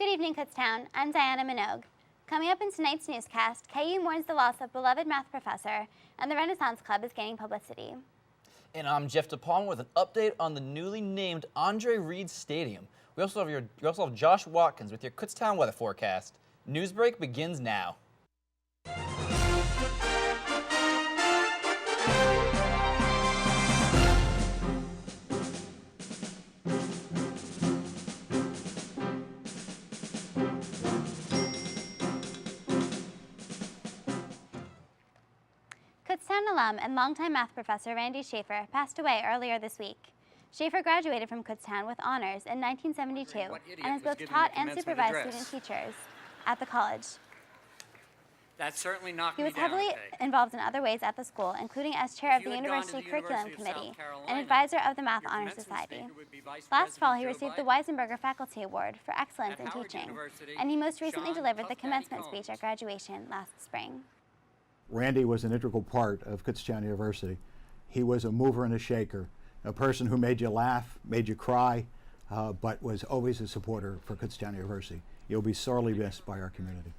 Good evening, Kutztown. I'm Diana Minogue. Coming up in tonight's newscast, KU mourns the loss of beloved math professor, and the Renaissance Club is gaining publicity. And I'm Jeff DePalma with an update on the newly named Andre Reed Stadium. We also have Josh Watkins with your Kutztown weather forecast. Newsbreak begins now. Kutztown alum and longtime math professor Randy Schaefer passed away earlier this week. Schaefer graduated from Kutztown with honors in 1972 and has both taught and supervised student teachers at the college. That certainly knocked He me was down heavily involved in other ways at the school, including as chair of the University Curriculum Committee and advisor of the Math Honor Society. Last fall, he received the Weisenberger Faculty Award for excellence in teaching, and he most recently delivered the commencement speech at graduation last spring. Randy was an integral part of Kutztown University. He was a mover and a shaker, a person who made you laugh, made you cry, but was always a supporter for Kutztown University. You'll be sorely missed by our community.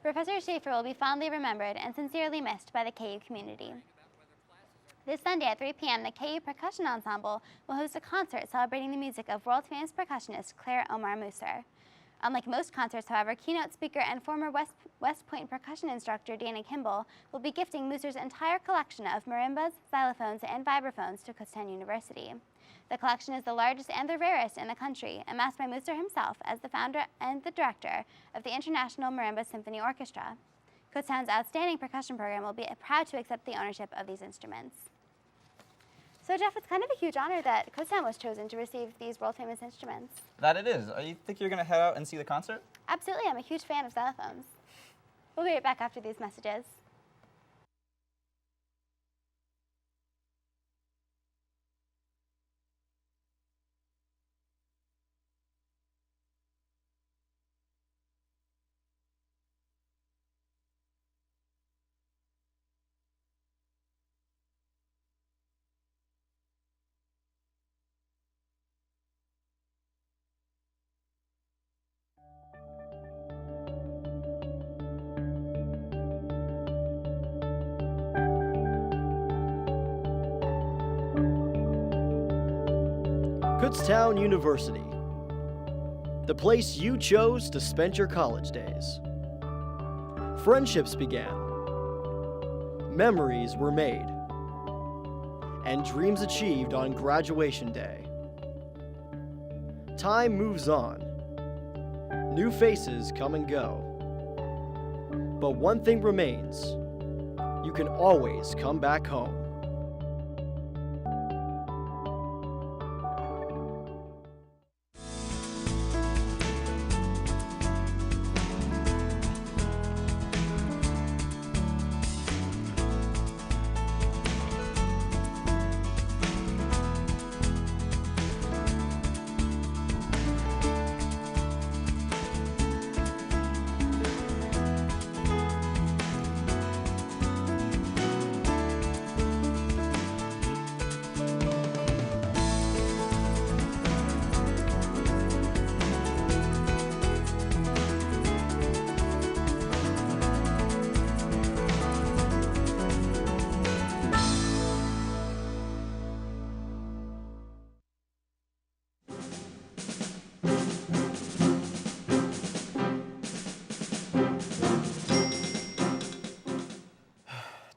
Professor Schaefer will be fondly remembered and sincerely missed by the KU community. This Sunday at 3 p.m., the KU Percussion Ensemble will host a concert celebrating the music of world-famous percussionist Claire Omar Musser. Unlike most concerts, however, keynote speaker and former West Point percussion instructor Dana Kimball will be gifting Musser's entire collection of marimbas, xylophones, and vibraphones to Kutztown University. The collection is the largest and the rarest in the country, amassed by Musser himself as the founder and the director of the International Marimba Symphony Orchestra. Kutztown's outstanding percussion program will be proud to accept the ownership of these instruments. So Jeff, it's kind of a huge honor that Kutztown was chosen to receive these world-famous instruments. That it is. You think you're going to head out and see the concert? Absolutely, I'm a huge fan of xylophones. We'll be right back after these messages. Kutztown University, the place you chose to spend your college days. Friendships began, memories were made, and dreams achieved on graduation day. Time moves on, new faces come and go, but one thing remains: you can always come back home.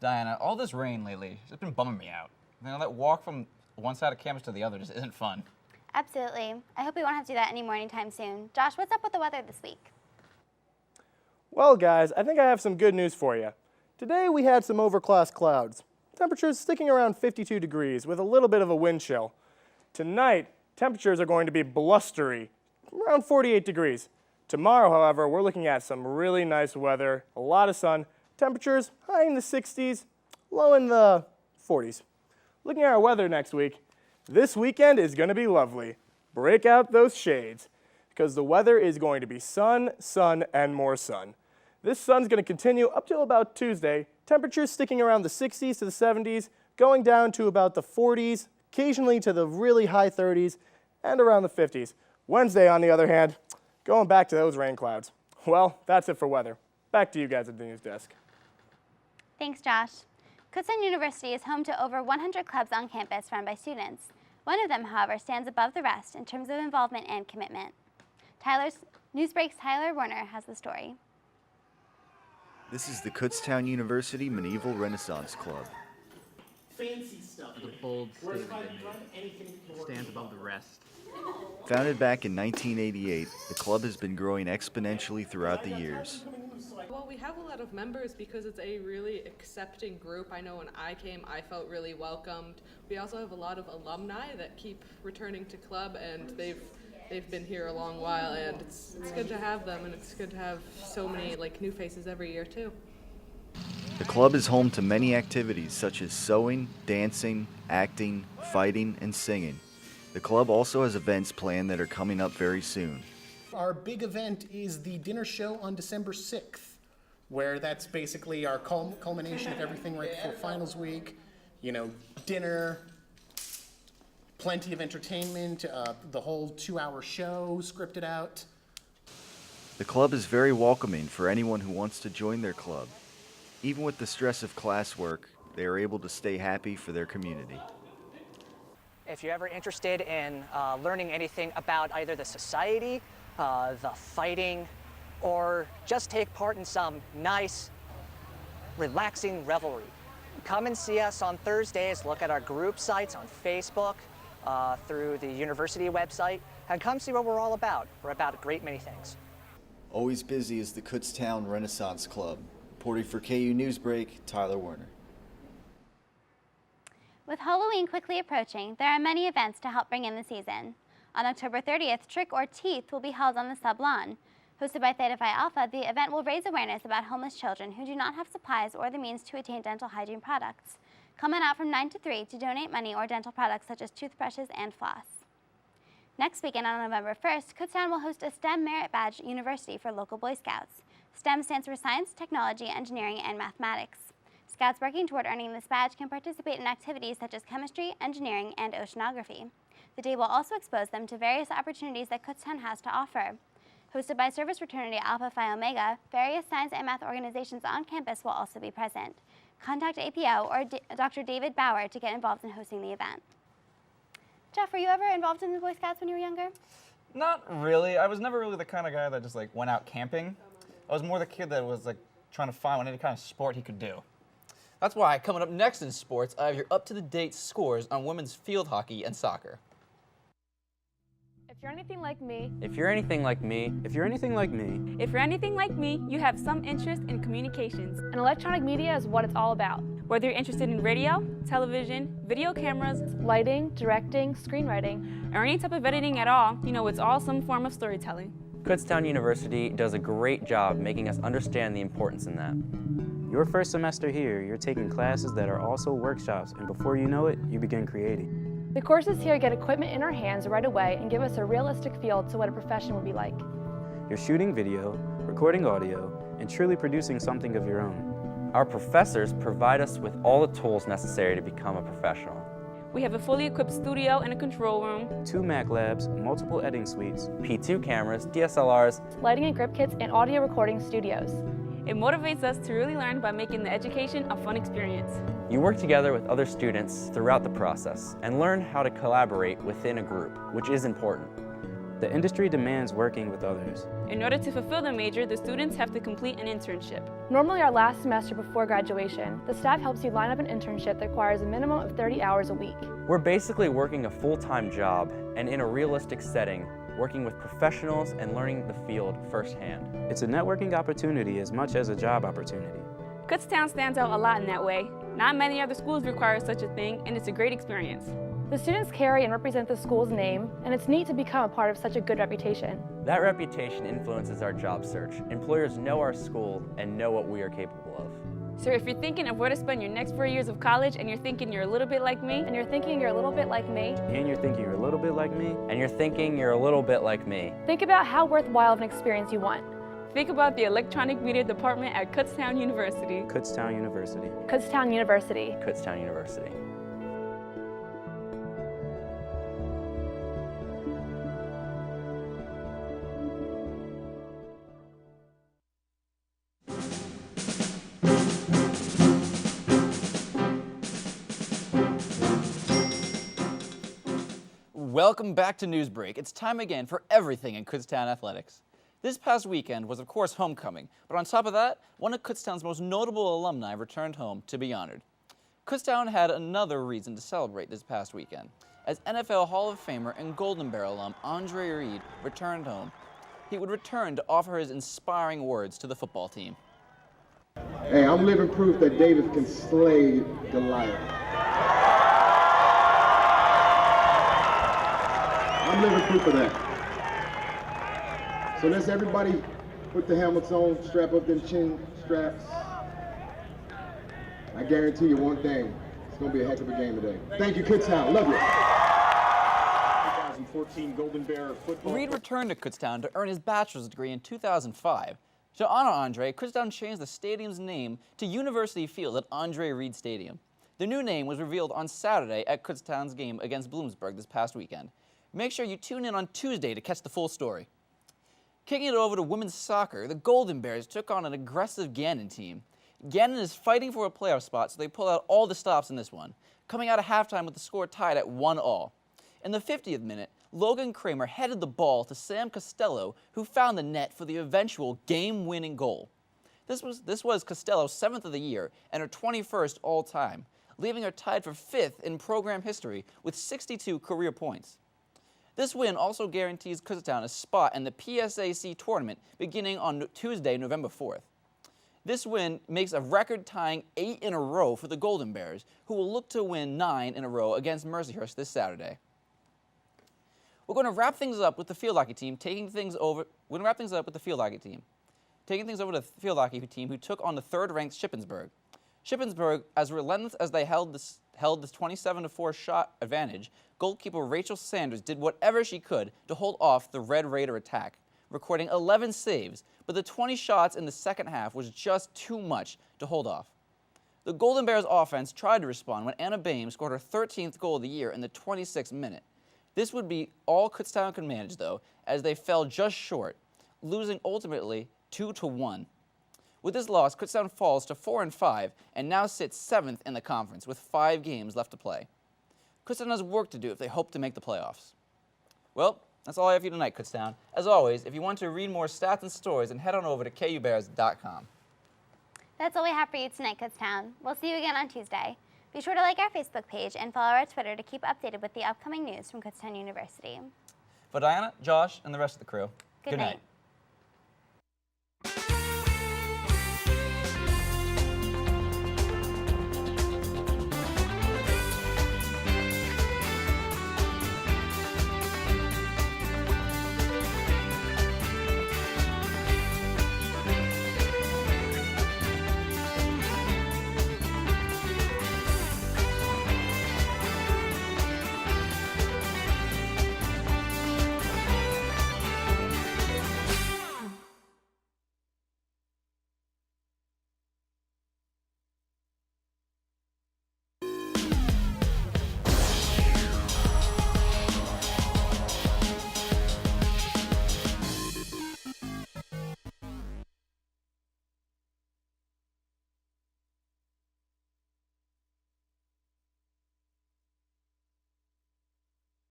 Diana, all this rain lately has been bumming me out. You know, that walk from one side of campus to the other just isn't fun. Absolutely. I hope we won't have to do that anymore anytime soon. Josh, what's up with the weather this week? Well, guys, I think I have some good news for you. Today we had some overcast clouds. Temperatures sticking around 52 degrees with a little bit of a wind chill. Tonight, temperatures are going to be blustery, around 48 degrees. Tomorrow, however, we're looking at some really nice weather, a lot of sun, temperatures high in the 60s, low in the 40s. Looking at our weather next week, this weekend is going to be lovely. Break out those shades, because the weather is going to be sun, sun, and more sun. This sun's going to continue up till about Tuesday. Temperatures sticking around the 60s to the 70s, going down to about the 40s, occasionally to the really high 30s, and around the 50s. Wednesday, on the other hand, going back to those rain clouds. Well, that's it for weather. Back to you guys at the news desk. Thanks, Josh. Kutztown University is home to over 100 clubs on campus run by students. One of them, however, stands above the rest in terms of involvement and commitment. Newsbreak's Tyler Werner has the story. This is the Kutztown University Medieval Renaissance Club. Fancy stuff. The bold statement they made. Stands above the rest. Founded back in 1988, the club has been growing exponentially throughout the years. Well, we have a lot of members because it's a really accepting group. I know when I came, I felt really welcomed. We also have a lot of alumni that keep returning to club, and they've been here a long while, and it's good to have them, and it's good to have so many new faces every year too. The club is home to many activities such as sewing, dancing, acting, fighting, and singing. The club also has events planned that are coming up very soon. Our big event is the dinner show on December 6th, where that's basically our culmination of everything right before finals week. Dinner, plenty of entertainment, the whole 2-hour show scripted out. The club is very welcoming for anyone who wants to join their club. Even with the stress of classwork, they are able to stay happy for their community. If you're ever interested in learning anything about either the society, the fighting, or just take part in some nice, relaxing revelry, come and see us on Thursdays. Look at our group sites on Facebook, through the university website, and come see what we're all about. We're about a great many things. Always busy is the Kutztown Renaissance Club. Reporting for KU Newsbreak, Tyler Werner. With Halloween quickly approaching, there are many events to help bring in the season. On October 30th, Trick or Teeth will be held on the Sub Lawn. Hosted by Theta Phi Alpha, the event will raise awareness about homeless children who do not have supplies or the means to attain dental hygiene products. Come on out from 9 to 3 to donate money or dental products such as toothbrushes and floss. Next weekend on November 1st, Kutztown will host a STEM Merit Badge University for local Boy Scouts. STEM stands for Science, Technology, Engineering, and Mathematics. Scouts working toward earning this badge can participate in activities such as chemistry, engineering, and oceanography. The day will also expose them to various opportunities that Kutztown has to offer. Hosted by service fraternity Alpha Phi Omega, various science and math organizations on campus will also be present. Contact APO or Dr. David Bauer to get involved in hosting the event. Jeff, were you ever involved in the Boy Scouts when you were younger? Not really. I was never really the kind of guy that just went out camping. I was more the kid that was trying to find any kind of sport he could do. That's why coming up next in sports, I have your up-to-the-date scores on women's field hockey and soccer. If you're anything like me, If you're anything like me, if you're anything like me, you have some interest in communications. And electronic media is what it's all about. Whether you're interested in radio, television, video cameras, lighting, directing, screenwriting, or any type of editing at all, it's all some form of storytelling. Kutztown University does a great job making us understand the importance in that. Your first semester here, you're taking classes that are also workshops, and before you know it, you begin creating. The courses here get equipment in our hands right away and give us a realistic feel to what a profession would be like. You're shooting video, recording audio, and truly producing something of your own. Our professors provide us with all the tools necessary to become a professional. We have a fully equipped studio and a control room, 2 Mac labs, multiple editing suites, P2 cameras, DSLRs, lighting and grip kits, and audio recording studios. It motivates us to really learn by making the education a fun experience. You work together with other students throughout the process and learn how to collaborate within a group, which is important. The industry demands working with others. In order to fulfill the major, the students have to complete an internship. Normally our last semester before graduation, the staff helps you line up an internship that requires a minimum of 30 hours a week. We're basically working a full-time job and in a realistic setting, working with professionals and learning the field firsthand. It's a networking opportunity as much as a job opportunity. Kutztown stands out a lot in that way. Not many other schools require such a thing, and it's a great experience. The students carry and represent the school's name, and it's neat to become a part of such a good reputation. That reputation influences our job search. Employers know our school and know what we are capable of. So if you're thinking of where to spend your next 4 years of college, and you're thinking you're a little bit like me, and you're thinking you're a little bit like me, And you're thinking you're a little bit like me, and you're thinking you're a little bit like me, think about how worthwhile of an experience you want. Think about the electronic media department at Kutztown University. Kutztown University. Kutztown University. Kutztown University. Welcome back to Newsbreak. It's time again for everything in Kutztown athletics. This past weekend was, of course, homecoming, but on top of that, one of Kutztown's most notable alumni returned home to be honored. Kutztown had another reason to celebrate this past weekend, as NFL Hall of Famer and Golden Bear alum Andre Reed returned home. He would return to offer his inspiring words to the football team. Hey, I'm living proof that David can slay Goliath. I'm living proof of that. So let's everybody put the helmets on, strap up them chin straps. I guarantee you one thing, it's gonna be a heck of a game today. Thank you, Kutztown, love you. 2014 Golden Bear football. Reed returned to Kutztown to earn his bachelor's degree in 2005. To honor Andre, Kutztown changed the stadium's name to University Field at Andre Reed Stadium. The new name was revealed on Saturday at Kutztown's game against Bloomsburg this past weekend. Make sure you tune in on Tuesday to catch the full story. Kicking it over to women's soccer, the Golden Bears took on an aggressive Gannon team. Gannon is fighting for a playoff spot, so they pulled out all the stops in this one, coming out of halftime with the score tied at 1-1. In the 50th minute, Logan Kramer headed the ball to Sam Costello, who found the net for the eventual game-winning goal. This was Costello's 7th of the year and her 21st all-time, leaving her tied for 5th in program history with 62 career points. This win also guarantees Kutztown a spot in the PSAC tournament beginning on Tuesday, November 4th. This win makes a record-tying 8 in a row for the Golden Bears, who will look to win 9 in a row against Mercyhurst this Saturday. We're going to wrap things up with the field hockey team taking things over. We're going to wrap things up with the field hockey team, taking things over to the field hockey team who took on the third-ranked Shippensburg. Shippensburg, as relentless as they held this 27-4 shot advantage, goalkeeper Rachel Sanders did whatever she could to hold off the Red Raider attack, recording 11 saves, but the 20 shots in the second half was just too much to hold off. The Golden Bears offense tried to respond when Anna Bain scored her 13th goal of the year in the 26th minute. This would be all Kutztown could manage, though, as they fell just short, losing ultimately 2-1. With this loss, Kutztown falls to 4-5 and now sits 7th in the conference with 5 games left to play. Kutztown has work to do if they hope to make the playoffs. Well, that's all I have for you tonight, Kutztown. As always, if you want to read more stats and stories, then head on over to kubears.com. That's all we have for you tonight, Kutztown. We'll see you again on Tuesday. Be sure to like our Facebook page and follow our Twitter to keep updated with the upcoming news from Kutztown University. For Diana, Josh, and the rest of the crew, Good night.